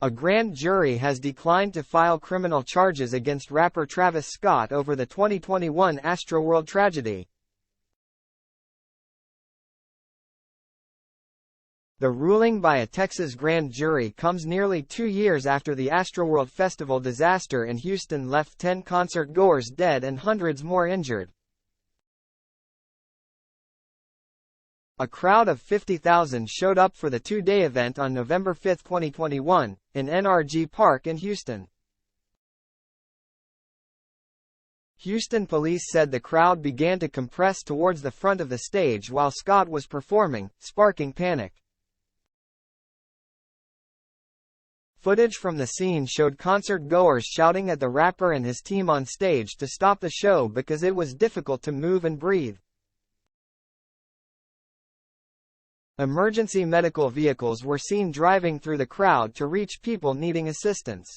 A grand jury has declined to file criminal charges against rapper Travis Scott over the 2021 Astroworld tragedy. The ruling by a Texas grand jury comes nearly 2 years after the Astroworld Festival disaster in Houston left 10 concert-goers dead and hundreds more injured. A crowd of 50,000 showed up for the two-day event on November 5, 2021, in NRG Park in Houston. Houston police said the crowd began to compress towards the front of the stage while Scott was performing, sparking panic. Footage from the scene showed concert-goers shouting at the rapper and his team on stage to stop the show because it was difficult to move and breathe. Emergency medical vehicles were seen driving through the crowd to reach people needing assistance.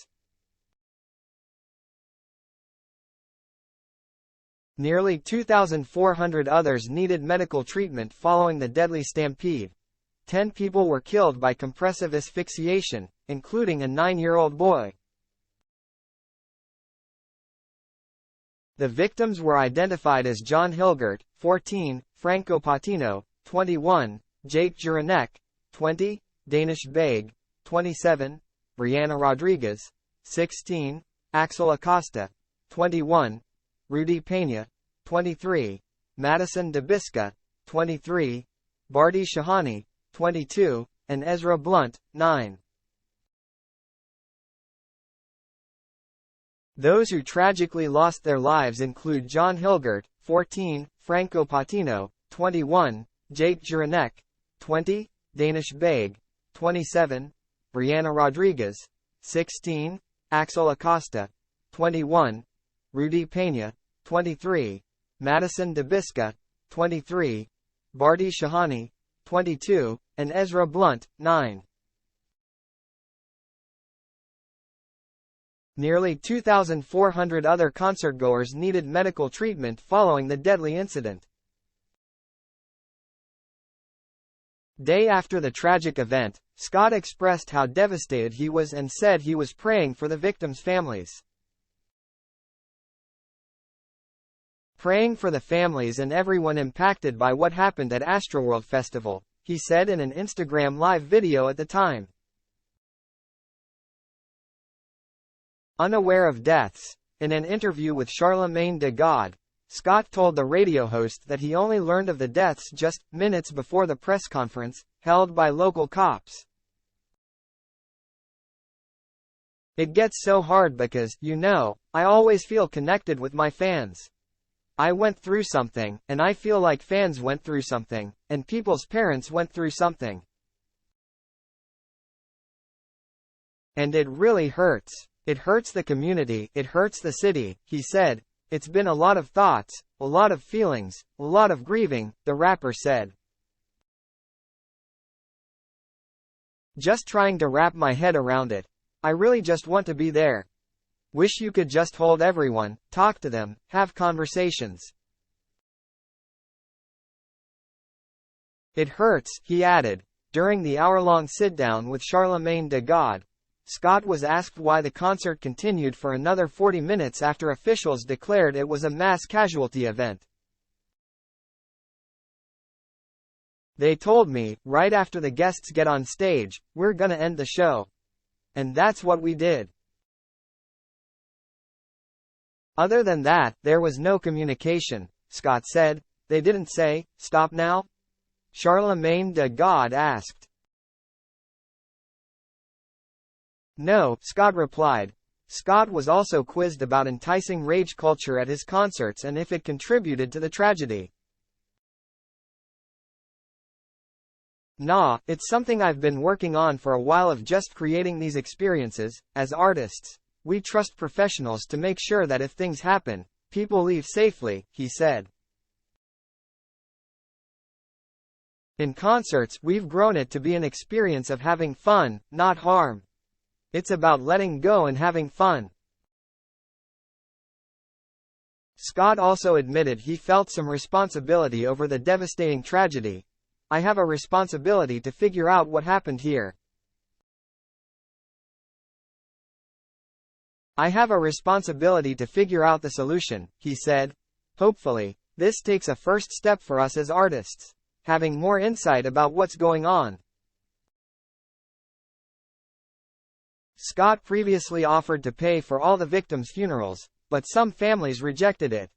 Nearly 2,400 others needed medical treatment following the deadly stampede. 10 people were killed by compressive asphyxiation, including a 9-year-old boy. The victims were identified as John Hilgert, 14, Franco Patino, 21, Jake Juranek, 20, Danish Baig, 27, Brianna Rodriguez, 16, Axel Acosta, 21, Rudy Peña, 23, Madison DeBisca, 23, Bardi Shahani, 22, and Ezra Blunt, 9. Those who tragically lost their lives include John Hilgert, 14, Franco Patino, 21, Jake Juranek, 20, Danish Baig, 27, Brianna Rodriguez, 16, Axel Acosta, 21, Rudy Peña, 23, Madison DeBisca, 23, Bardi Shahani, 22, and Ezra Blunt, 9. Nearly 2,400 other concertgoers needed medical treatment following the deadly incident. Day after the tragic event, Scott expressed how devastated he was and said he was praying for the victims' families. "Praying for the families and everyone impacted by what happened at Astroworld Festival," he said in an Instagram live video at the time. Unaware of deaths, in an interview with Charlemagne de God, Scott told the radio host that he only learned of the deaths just minutes before the press conference, held by local cops. "It gets so hard because, I always feel connected with my fans. I went through something, and I feel like fans went through something, and people's parents went through something. And it really hurts. It hurts the community, it hurts the city," he said. "It's been a lot of thoughts, a lot of feelings, a lot of grieving," the rapper said. "Just trying to wrap my head around it. I really just want to be there. Wish you could just hold everyone, talk to them, have conversations. It hurts," he added. During the hour-long sit-down with Charlemagne de God, Scott was asked why the concert continued for another 40 minutes after officials declared it was a mass casualty event. "They told me, right after the guests get on stage, we're gonna end the show. And that's what we did. Other than that, there was no communication," Scott said. "They didn't say, 'Stop now'?" Charlemagne de God asked. "No," Scott replied. Scott was also quizzed about enticing rage culture at his concerts and if it contributed to the tragedy. "Nah, it's something I've been working on for a while of just creating these experiences. As artists, we trust professionals to make sure that if things happen, people leave safely," he said. "In concerts, we've grown it to be an experience of having fun, not harm. It's about letting go and having fun." Scott also admitted he felt some responsibility over the devastating tragedy. "I have a responsibility to figure out what happened here. I have a responsibility to figure out the solution, he said. Hopefully, this takes a first step for us as artists, having more insight about what's going on. Scott previously offered to pay for all the victims' funerals, but some families rejected it.